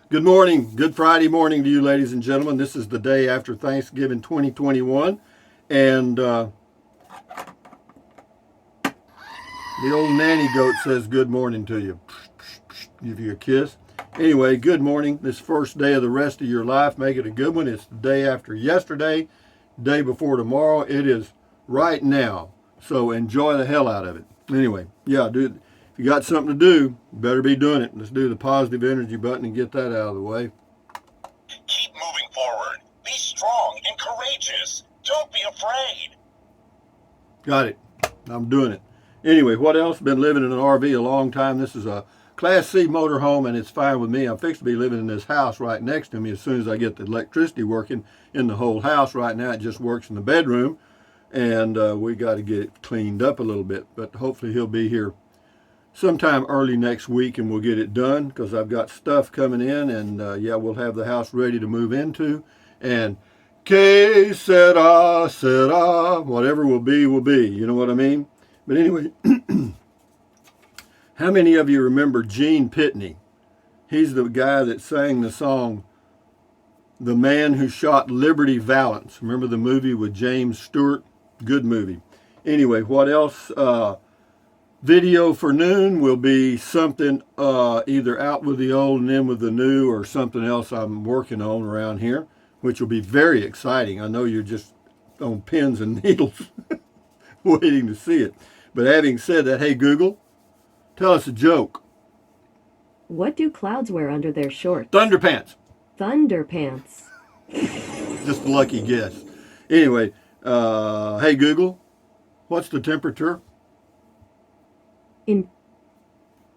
Good morning. Good Friday morning to you, ladies and gentlemen. This is the day after Thanksgiving 2021. And the old nanny goat says good morning to you. Give you a kiss. Anyway, good morning. This first day of the rest of your life. Make it a good one. It's the day after yesterday, day before tomorrow. It is right now. So enjoy the hell out of it. Anyway, yeah, dude. If you got something to do, you better be doing it. Let's do the positive energy button and get that out of the way. Keep moving forward. Be strong and courageous. Don't be afraid. Got it. I'm doing it. Anyway, what else? Been living in an RV a long time. This is a Class C motorhome, and it's fine with me. I'm fixed to be living in this house right next to me as soon as I get the electricity working in the whole house. Right now, it just works in the bedroom, and we got to get it cleaned up a little bit. But hopefully, he'll be here sometime early next week, and we'll get it done because I've got stuff coming in, and yeah, we'll have the house ready to move into. And que sera, whatever will be, will be. You know what I mean? But anyway, how many of you remember Gene Pitney? He's the guy that sang the song, The Man Who Shot Liberty Valance. Remember the movie with James Stewart? Good movie. Anyway, what else? Video for noon will be something either out with the old and in with the new, or something else I'm working on around here, which will be very exciting. I know you're just on pins and needles waiting to see it. But having said that, hey Google, tell us a joke. What do clouds wear under their shorts? Thunderpants. Thunderpants. Just a lucky guess. Anyway, hey Google, what's the temperature In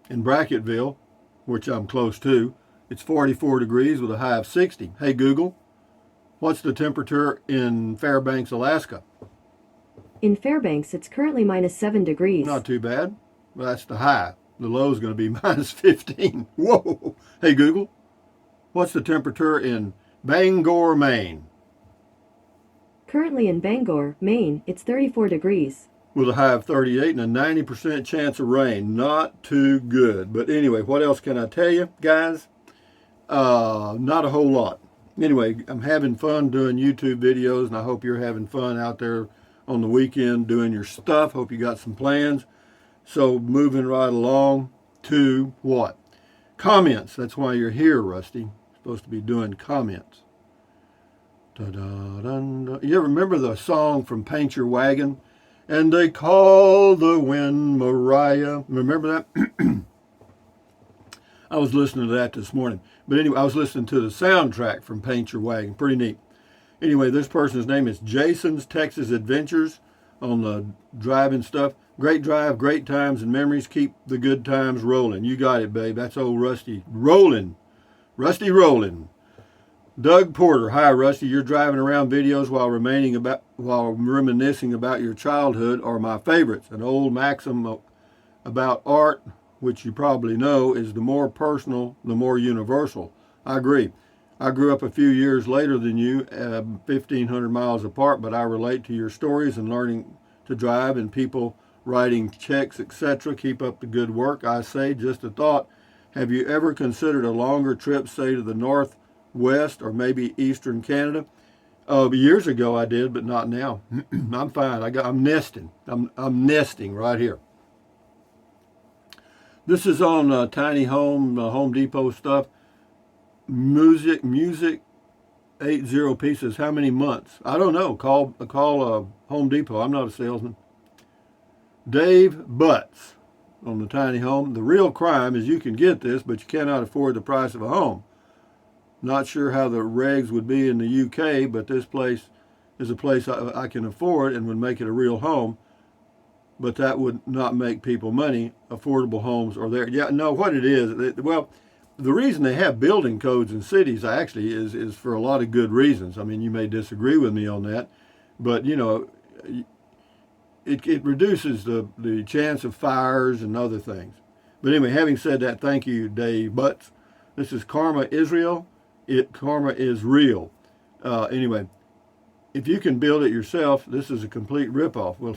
Bracketville, which I'm close to? It's 44 degrees with a high of 60. Hey Google, what's the temperature in Fairbanks, Alaska? in Fairbanks, it's currently -7 degrees. Not too bad. Well, that's the high. The low is going to be -15. Whoa. Hey Google, what's the temperature in Bangor, Maine? Currently in Bangor, Maine, it's 34 degrees. With a high of 38 and a 90% chance of rain. Not too good. But anyway, what else can I tell you, guys? Not a whole lot. Anyway, I'm having fun doing YouTube videos, and I hope you're having fun out there on the weekend doing your stuff. Hope you got some plans. So moving right along to what? Comments. That's why you're here, Rusty. You're supposed to be doing comments. Da-da-dun-da. You ever remember the song from Paint Your Wagon? And they call the wind Mariah. Remember that? I was listening to that this morning. But anyway, I was listening to the soundtrack from Paint Your Wagon. Pretty neat. Anyway, this person's name is Jason's Texas Adventures on the driving stuff. Great drive, great times and memories. Keep the good times rolling. You got it, babe. That's old Rusty rolling. Rusty rolling. Doug Porter, hi Rusty. You're driving around videos while reminiscing about your childhood are my favorites. An old maxim about art, which you probably know, is the more personal, the more universal. I agree. I grew up a few years later than you, 1,500 miles apart, but I relate to your stories and learning to drive and people writing checks, etc. Keep up the good work. I say, just a thought. Have you ever considered a longer trip, say to the Northwest or maybe Eastern Canada? Years ago I did, but not now. I'm fine. I'm nesting. I'm nesting right here. This is on Tiny Home, Home Depot stuff. Music 80 pieces. How many months? I don't know. Call Home Depot. I'm not a salesman. Dave Butts on the Tiny Home. The real crime is you can get this, but you cannot afford the price of a home. Not sure how the regs would be in the UK, but this place is a place I can afford and would make it a real home. But that would not make people money. Affordable homes are there. Yeah, no, what it is, well, the reason they have building codes in cities actually is for a lot of good reasons. I mean, you may disagree with me on that, but you know, it reduces the chance of fires and other things. But anyway, having said that, thank you, Dave Butts. This is Karma Israel. Karma is real. Anyway, if you can build it yourself, this is a complete ripoff. Well,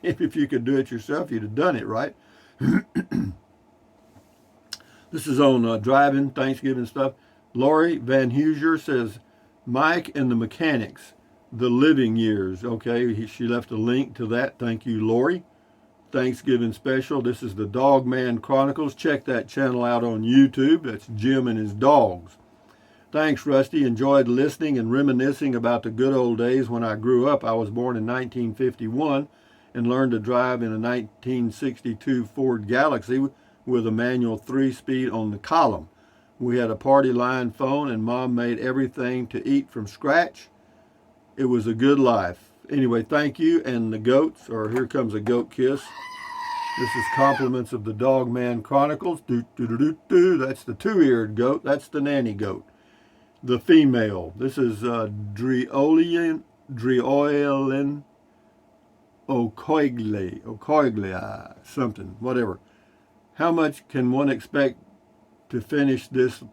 if you could do it yourself, you'd have done it, right? This is on driving, Thanksgiving stuff. Lori Van Huser says, Mike and the Mechanics, the living years. Okay, she left a link to that. Thank you, Lori. Thanksgiving special. This is the Dog Man Chronicles. Check that channel out on YouTube. That's Jim and his dogs. Thanks, Rusty. Enjoyed listening and reminiscing about the good old days when I grew up. I was born in 1951 and learned to drive in a 1962 Ford Galaxy with a manual 3-speed on the column. We had a party line phone and Mom made everything to eat from scratch. It was a good life. Anyway, thank you. And the goats, or here comes a goat kiss. This is compliments of the Dog Man Chronicles. Do, do, do, do, do. That's the 2-eared goat. That's the nanny goat. The female. This is Driolen Okoiglia, something, whatever. How much can one expect to finish this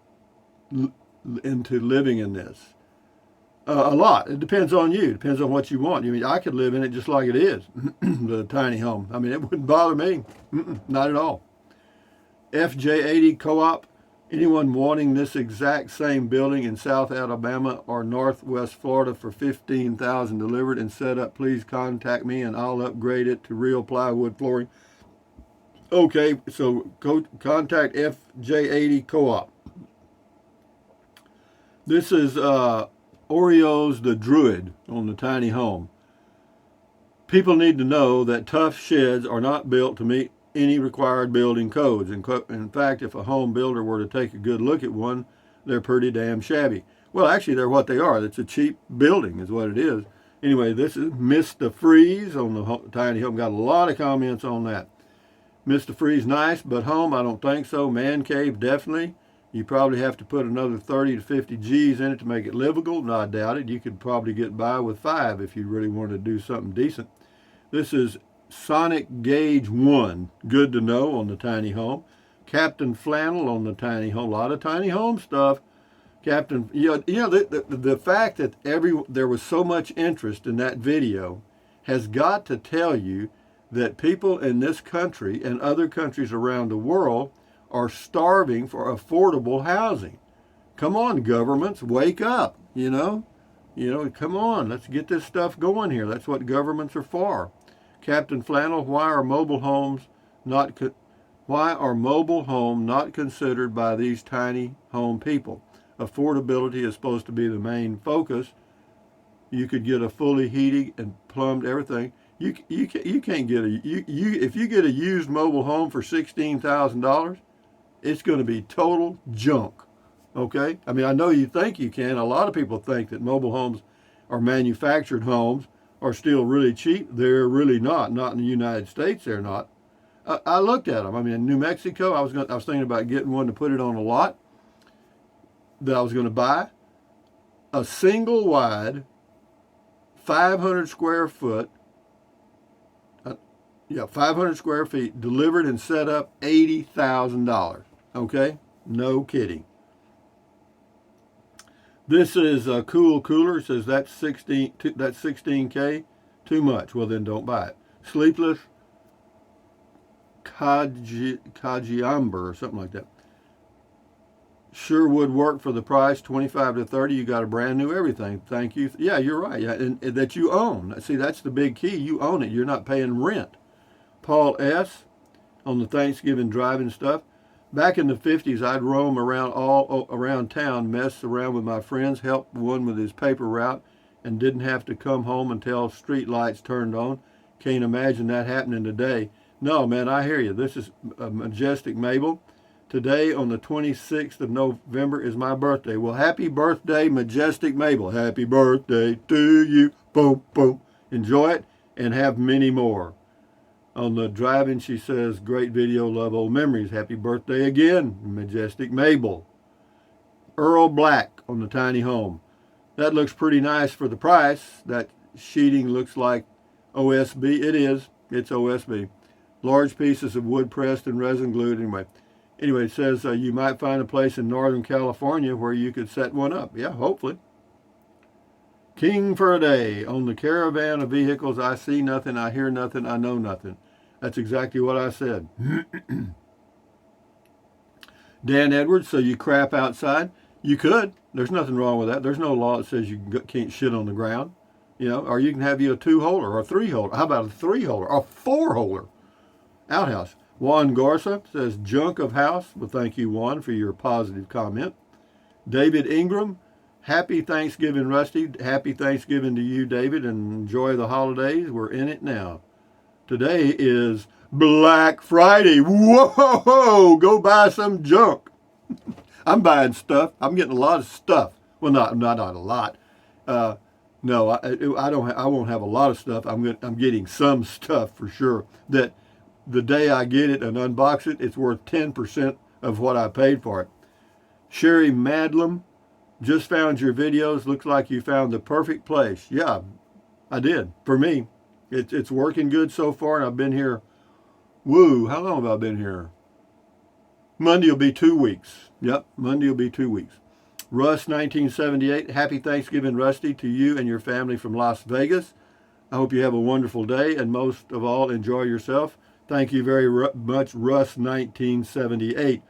into living in this? A lot. It depends on you. It depends on what you want. I mean, I could live in it just like it is, the tiny home. I mean, it wouldn't bother me. Not at all. FJ80 Co-op. Anyone wanting this exact same building in South Alabama or Northwest Florida for $15,000 delivered and set up, please contact me and I'll upgrade it to real plywood flooring. Okay, so go contact FJ80 Co-op. This is Oreos the Druid on the tiny home. People need to know that tough sheds are not built to meet any required building codes. In fact, if a home builder were to take a good look at one, they're pretty damn shabby. Well, actually, they're what they are. It's a cheap building is what it is. Anyway, this is Mr. Freeze on the tiny home. Got a lot of comments on that. Mr. Freeze, nice, but home, I don't think so. Man cave, definitely. You probably have to put another 30 to 50 G's in it to make it livable. No, I doubt it. You could probably get by with 5 if you really wanted to do something decent. This is Sonic Gauge 1. Good to know on the tiny home. Captain Flannel on the tiny home. A lot of tiny home stuff. Captain, the fact that there was so much interest in that video has got to tell you that people in this country and other countries around the world are starving for affordable housing. Come on, governments, wake up, come on, let's get this stuff going here. That's what governments are for. Captain Flannel, why are mobile homes not considered by these tiny home people? Affordability is supposed to be the main focus. You could get a fully heated and plumbed everything. You can't get if you get a used mobile home for $16,000, it's going to be total junk. Okay? I mean, I know you think you can. A lot of people think that mobile homes or manufactured homes are still really cheap. They're really not. Not in the United States, they're not. I looked at them. I mean, in New Mexico, I was thinking about getting one to put it on a lot that I was going to buy. A single wide, 500 square foot, 500 square feet, delivered and set up, $80,000. Okay? No kidding. This is a Cool Cooler. It says that's 16K. Too much. Well, then don't buy it. Sleepless Kajiamber or something like that. Sure would work for the price, 25 to 30. You got a brand new everything. Thank you. Yeah, you're right. Yeah, and that you own. See, that's the big key. You own it. You're not paying rent. Paul S. on the Thanksgiving driving stuff. Back in the 50s, I'd roam all around town, mess around with my friends, help one with his paper route, and didn't have to come home until street lights turned on. Can't imagine that happening today. No, man, I hear you. This is Majestic Mabel. Today, on the 26th of November, is my birthday. Well, happy birthday, Majestic Mabel. Happy birthday to you. Boom, boom. Enjoy it and have many more. On the driving, she says, great video, love old memories. Happy birthday again, Majestic Mabel. Earl Black on the tiny home. That looks pretty nice for the price. That sheeting looks like OSB. It is. It's OSB. Large pieces of wood pressed and resin glued. Anyway, it says you might find a place in Northern California where you could set one up. Yeah, hopefully. King for a day. On the caravan of vehicles, I see nothing, I hear nothing, I know nothing. That's exactly what I said. Dan Edwards, so you crap outside? You could. There's nothing wrong with that. There's no law that says you can't shit on the ground. You know, or you can have you a 2-holer or a 3-holer. How about a 3-holer or a 4-holer outhouse? Juan Garza says, junk of house. Well, thank you, Juan, for your positive comment. David Ingram, happy Thanksgiving, Rusty. Happy Thanksgiving to you, David, and enjoy the holidays. We're in it now. Today is Black Friday. Whoa! Go buy some junk. I'm buying stuff. I'm getting a lot of stuff. Well, not a lot. No, I don't. I won't have a lot of stuff. I'm getting some stuff for sure. That the day I get it and unbox it, it's worth 10% of what I paid for it. Sherry Madlam, just found your videos. Looks like you found the perfect place. Yeah, I did. For me, it's working good so far, and I've been here. Woo! How long have I been here? Monday will be 2 weeks. Yep, Monday will be 2 weeks. Russ 1978, happy Thanksgiving, Rusty, to you and your family from Las Vegas. I hope you have a wonderful day, and most of all, enjoy yourself. Thank you very much, Russ 1978.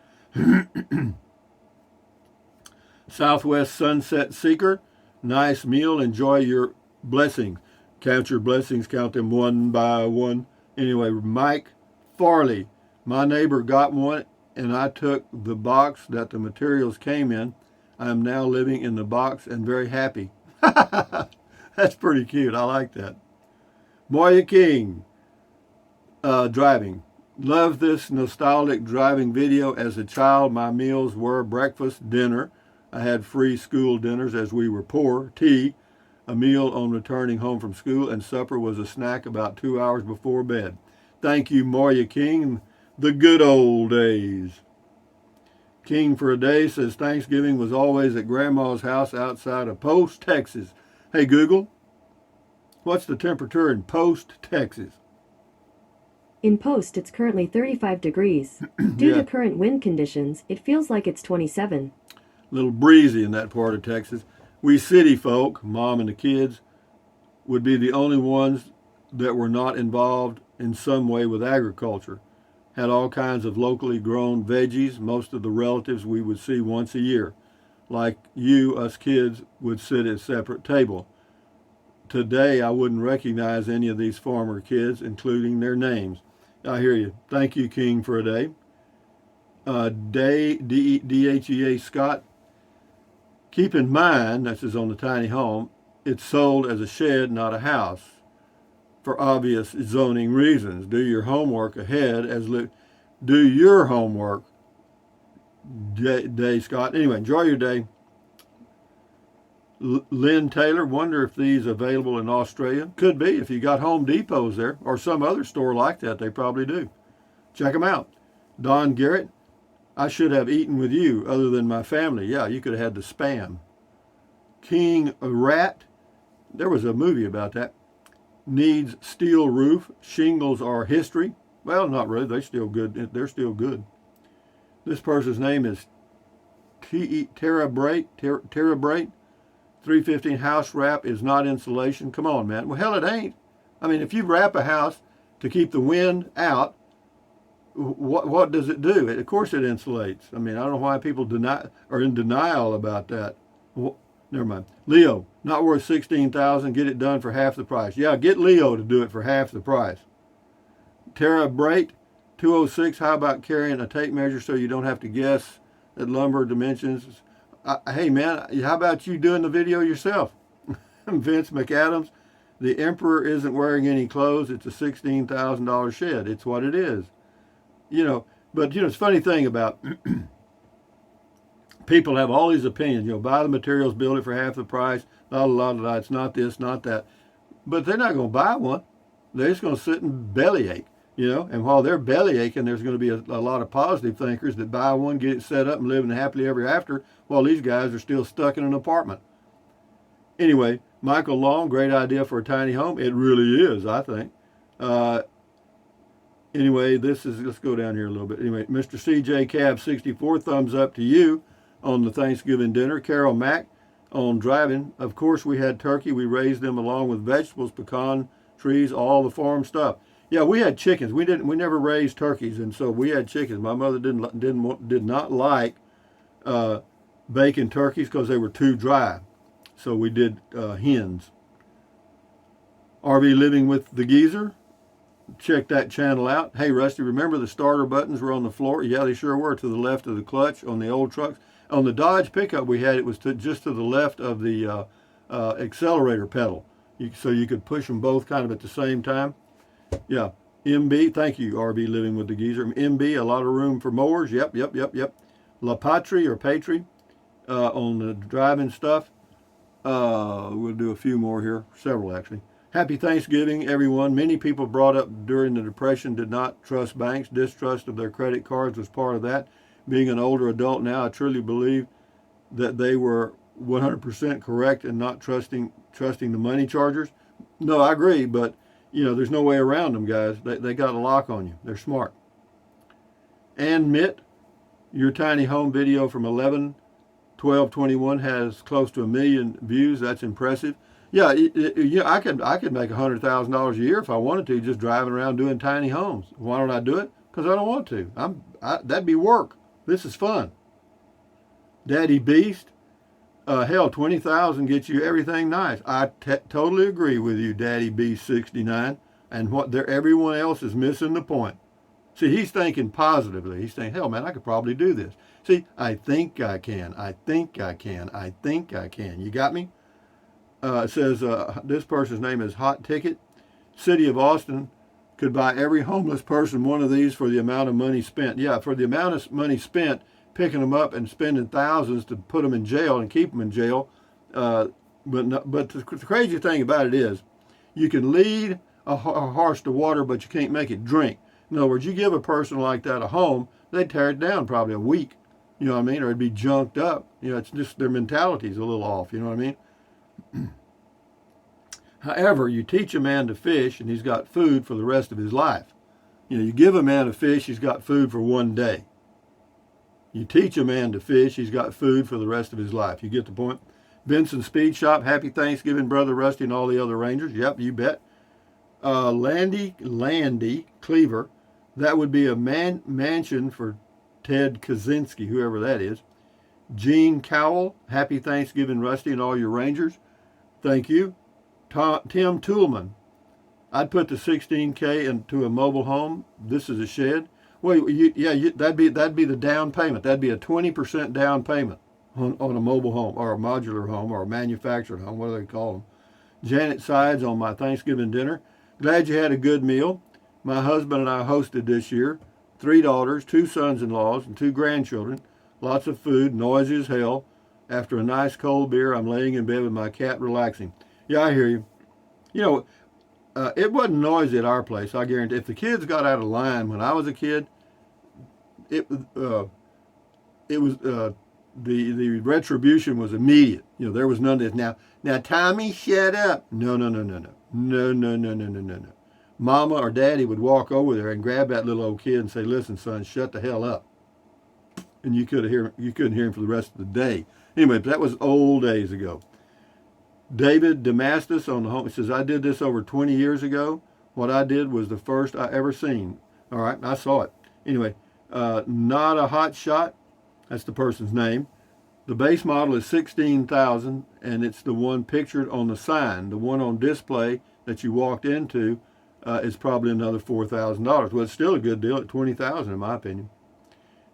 Southwest Sunset Seeker, nice meal. Enjoy your blessings. Count your blessings, count them one by one. Anyway, Mike Farley, my neighbor got one, and I took the box that the materials came in. I am now living in the box and very happy. That's pretty cute. I like that. Moya King, driving. Love this nostalgic driving video. As a child, my meals were breakfast, dinner. I had free school dinners as we were poor, tea, a meal on returning home from school, and supper was a snack about 2 hours before bed. Thank you, Moya King. The good old days. King for a Day says Thanksgiving was always at Grandma's house outside of Post, Texas. Hey, Google, what's the temperature in Post, Texas? In Post, it's currently 35 degrees. Due Yeah. to current wind conditions, it feels like it's 27. A little breezy in that part of Texas. We city folk, Mom and the kids, would be the only ones that were not involved in some way with agriculture. Had all kinds of locally grown veggies. Most of the relatives we would see once a year. Like you, us kids, would sit at a separate table. Today, I wouldn't recognize any of these farmer kids, including their names. I hear you. Thank you, King for a Day. DHEA Scott, keep in mind, this is on the tiny home, it's sold as a shed, not a house, for obvious zoning reasons. Do your homework ahead do your homework, Day Scott. Anyway, enjoy your day. Lynn Taylor, wonder if these available in Australia. Could be if you got Home Depots there or some other store like that. They probably do. Check them out. Don Garrett, I should have eaten with you other than my family. Yeah, you could have had the Spam. King Rat, there was a movie about that. Needs steel roof. Shingles are history. Well, not really. They're still good. They're still good. This person's name is Tara Bright. 315 house wrap is not insulation. Come on, man. Well, hell, it ain't. I mean, if you wrap a house to keep the wind out, what does it do? Of course it insulates. I mean, I don't know why people are in denial about that. Well, never mind. Leo, not worth $16,000. Get it done for half the price. Yeah, get Leo to do it for half the price. Tara Bright, 206. How about carrying a tape measure so you don't have to guess at lumber dimensions? Hey, man, how about you doing the video yourself? Vince McAdams, the Emperor isn't wearing any clothes. It's a $16,000 shed. It's what it is. But it's a funny thing about people have all these opinions. Buy the materials, build it for half the price. It's not this, not that. But they're not going to buy one. They're just going to sit and bellyache. And while they're bellyaching, there's going to be a lot of positive thinkers that buy one, get it set up, and live happily ever after, while these guys are still stuck in an apartment. Anyway, Michael Long, great idea for a tiny home. It really is, I think. Anyway, let's go down here a little bit. Anyway, Mr. CJ Cab 64, thumbs up to you on the Thanksgiving dinner. Carol Mack on driving. Of course, we had turkey. We raised them along with vegetables, pecan trees, all the farm stuff. Yeah, we had chickens. We never raised turkeys, and so we had chickens. My mother did not like uh, baking turkeys because they were too dry. So we did hens. RV Living with the Geezer. Check that channel out. Hey, Rusty, remember the starter buttons were on the floor? Yeah, they sure were, to the left of the clutch on the old trucks. On the Dodge pickup we had, it was just to the left of the accelerator pedal. So you could push them both kind of at the same time. Yeah. MB, thank you, RV Living with the Geezer. MB, a lot of room for mowers. Yep. La Patrie or Patrie on the driving stuff. We'll do a few more here, several actually. Happy Thanksgiving, everyone. Many people brought up during the Depression did not trust banks. Distrust of their credit cards was part of that. Being an older adult now, I truly believe that they were 100% correct in not trusting the money chargers. No, I agree, but there's no way around them, guys. They got a lock on you. They're smart. And Mitt, your tiny home video from 11/12/21 has close to 1 million views. That's impressive. Yeah, I could make $100,000 a year if I wanted to, just driving around doing tiny homes. Why don't I do it? Because I don't want to. That'd be work. This is fun. Daddy Beast, hell, 20,000 gets you everything nice. I totally agree with you, Daddy Beast 69. And everyone else is missing the point. See, he's thinking positively. He's thinking, hell, man, I could probably do this. See, I think I can. I think I can. I think I can. You got me? It says this person's name is Hot Ticket. City of Austin could buy every homeless person one of these for the amount of money spent. Yeah, for the amount of money spent picking them up and spending thousands to put them in jail and keep them in jail. But the crazy thing about it is you can lead a horse to water, but you can't make it drink. In other words, you give a person like that a home, they'd tear it down probably a week. You know what I mean? Or it'd be junked up. It's just their mentality's a little off. You know what I mean? However, you teach a man to fish and he's got food for the rest of his life. You give a man a fish, he's got food for one day. You teach a man to fish, he's got food for the rest of his life. You get the point? Benson Speed Shop, happy Thanksgiving, Brother Rusty and all the other Rangers. Yep, you bet. Landy Cleaver, that would be a mansion for Ted Kaczynski, whoever that is. Gene Cowell, happy Thanksgiving, Rusty and all your Rangers. Thank you. Tim Toolman, I'd put the 16K into a mobile home. This is a shed. Well, that'd be the down payment. That'd be a 20% down payment on a mobile home or a modular home or a manufactured home, what do they call them? Janet Sides on my Thanksgiving dinner. Glad you had a good meal. My husband and I hosted this year. 3 daughters, 2 sons-in-laws, and 2 grandchildren. Lots of food, noisy as hell. After a nice cold beer, I'm laying in bed with my cat relaxing. Yeah, I hear you. It wasn't noisy at our place, I guarantee. If the kids got out of line when I was a kid, it was the retribution was immediate. There was none of this. Now, Tommy, shut up. No. Mama or Daddy would walk over there and grab that little old kid and say, "Listen, son, shut the hell up." And you couldn't hear him for the rest of the day. Anyway, that was old days ago. David Damascus on the home says, I did this over 20 years ago. What I did was the first I ever seen. All right, I saw it. Anyway, not a hot shot. That's the person's name. The base model is $16,000, and it's the one pictured on the sign. The one on display that you walked into is probably another $4,000. Well, it's still a good deal at $20,000 in my opinion.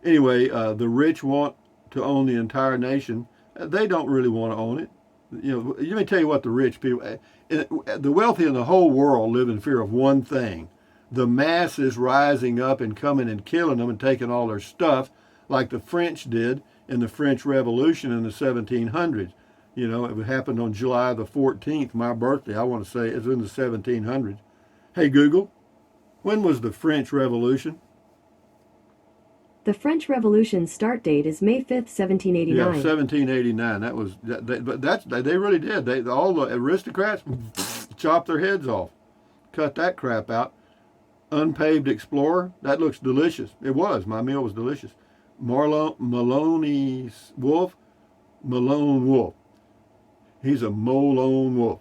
Anyway, the rich want to own the entire nation. They don't really want to own it. Let me tell you what the rich people, the wealthy in the whole world live in fear of one thing. The masses rising up and coming and killing them and taking all their stuff like the French did in the French Revolution in the 1700s. It happened on July the 14th, my birthday. I want to say it's in the 1700s. Hey, Google, when was the French Revolution? The French Revolution's start date is May 5th, 1789. Yeah, 1789. That was, they really did. All the aristocrats chopped their heads off, cut that crap out. Unpaved Explorer, that looks delicious. It was. My meal was delicious. Malone Wolf. He's a Malone Wolf.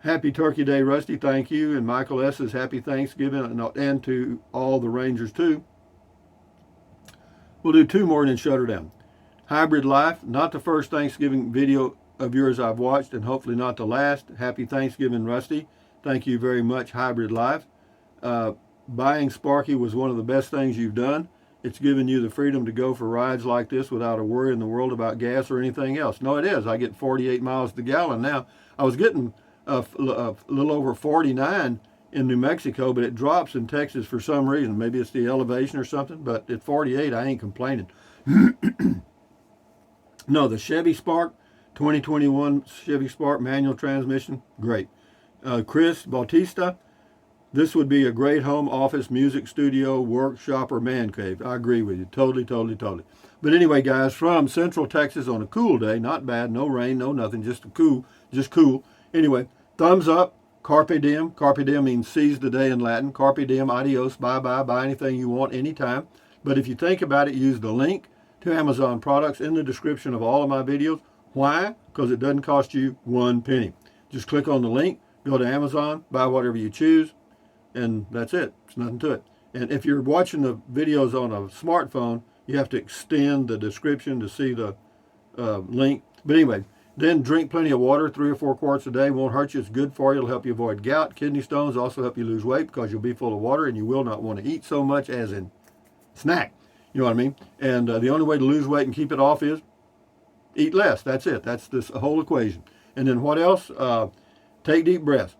Happy Turkey Day, Rusty. Thank you. And Michael S. says happy Thanksgiving, and to all the Rangers too. We'll do 2 more and then shut her down. Hybrid Life, not the first Thanksgiving video of yours I've watched, and hopefully not the last. Happy Thanksgiving, Rusty. Thank you very much, Hybrid Life. Buying Sparky was one of the best things you've done. It's given you the freedom to go for rides like this without a worry in the world about gas or anything else. No, it is. I get 48 miles to the gallon now. I was getting a little over 49 in New Mexico, but it drops in Texas for some reason. Maybe it's the elevation or something, but at 48, I ain't complaining. No, the Chevy Spark, 2021 Chevy Spark manual transmission, great. Chris Bautista, this would be a great home office, music studio, workshop, or man cave. I agree with you. Totally, totally, totally. But anyway, guys, from Central Texas on a cool day, not bad, no rain, no nothing, just cool. Anyway, thumbs up, carpe diem. Carpe diem means seize the day in Latin. Carpe diem, adios, bye-bye, buy anything you want anytime. But if you think about it, use the link to Amazon products in the description of all of my videos. Why? Because it doesn't cost you 1 penny. Just click on the link, go to Amazon, buy whatever you choose, and that's it. It's nothing to it. And if you're watching the videos on a smartphone, you have to extend the description to see the link. But anyway, then drink plenty of water, 3 or 4 quarts a day. Won't hurt you. It's good for you. It'll help you avoid gout. Kidney stones also help you lose weight because you'll be full of water and you will not want to eat so much as in snack. You know what I mean? And the only way to lose weight and keep it off is eat less. That's it. That's this whole equation. And then what else? Take deep breaths.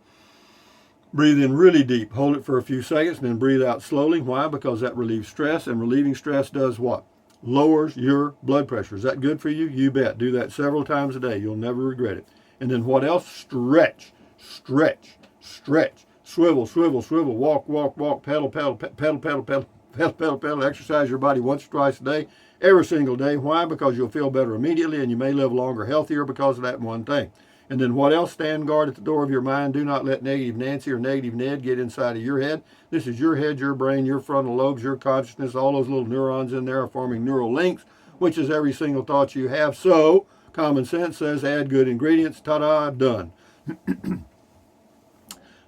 Breathe in really deep. Hold it for a few seconds and then breathe out slowly. Why? Because that relieves stress, and relieving stress does what? Lowers your blood pressure. Is that good for you? You bet. Do that several times a day. You'll never regret it. And then what else? Stretch, stretch, stretch. Swivel, swivel, swivel. Walk, walk, walk. Pedal, pedal, pedal, pedal, pedal. Pedal, pedal, pedal. Exercise your body once or twice a day, every single day. Why? Because you'll feel better immediately and you may live longer, healthier because of that one thing. And then what else? Stand guard at the door of your mind. Do not let negative Nancy or negative Ned get inside of your head. This is your head, your brain, your frontal lobes, your consciousness. All those little neurons in there are forming neural links, which is every single thought you have. So common sense says add good ingredients. Ta-da, done.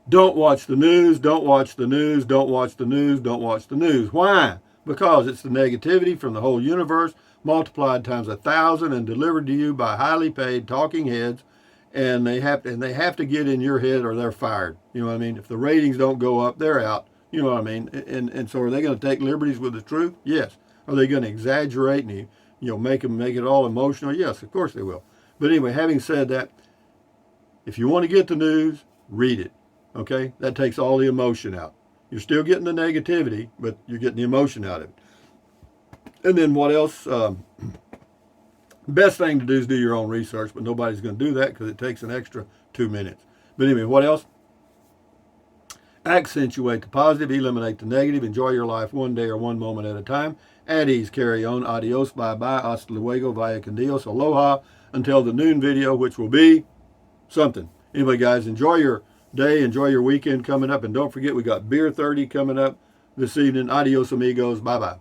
Don't watch the news, don't watch the news, don't watch the news, don't watch the news. Why? Because it's the negativity from the whole universe multiplied times 1,000 and delivered to you by highly paid talking heads, and they have to get in your head or they're fired. You know what I mean? If the ratings don't go up, they're out. You know what I mean? And so are they going to take liberties with the truth? Yes. Are they going to exaggerate and make it all emotional? Yes, of course they will. But anyway, having said that, if you want to get the news, read it. Okay, that takes all the emotion out. You're still getting the negativity, but you're getting the emotion out of it. And then what else? Best thing to do is do your own research, but nobody's going to do that because it takes an extra 2 minutes. But anyway, what else? Accentuate the positive, eliminate the negative, enjoy your life one day or one moment at a time. At ease, carry on. Adios, bye-bye, hasta luego, vaya con Dios, aloha, until the noon video, which will be something. Anyway, guys, enjoy your day, enjoy your weekend coming up, and don't forget we got Beer 30 coming up this evening. Adios, amigos. Bye-bye.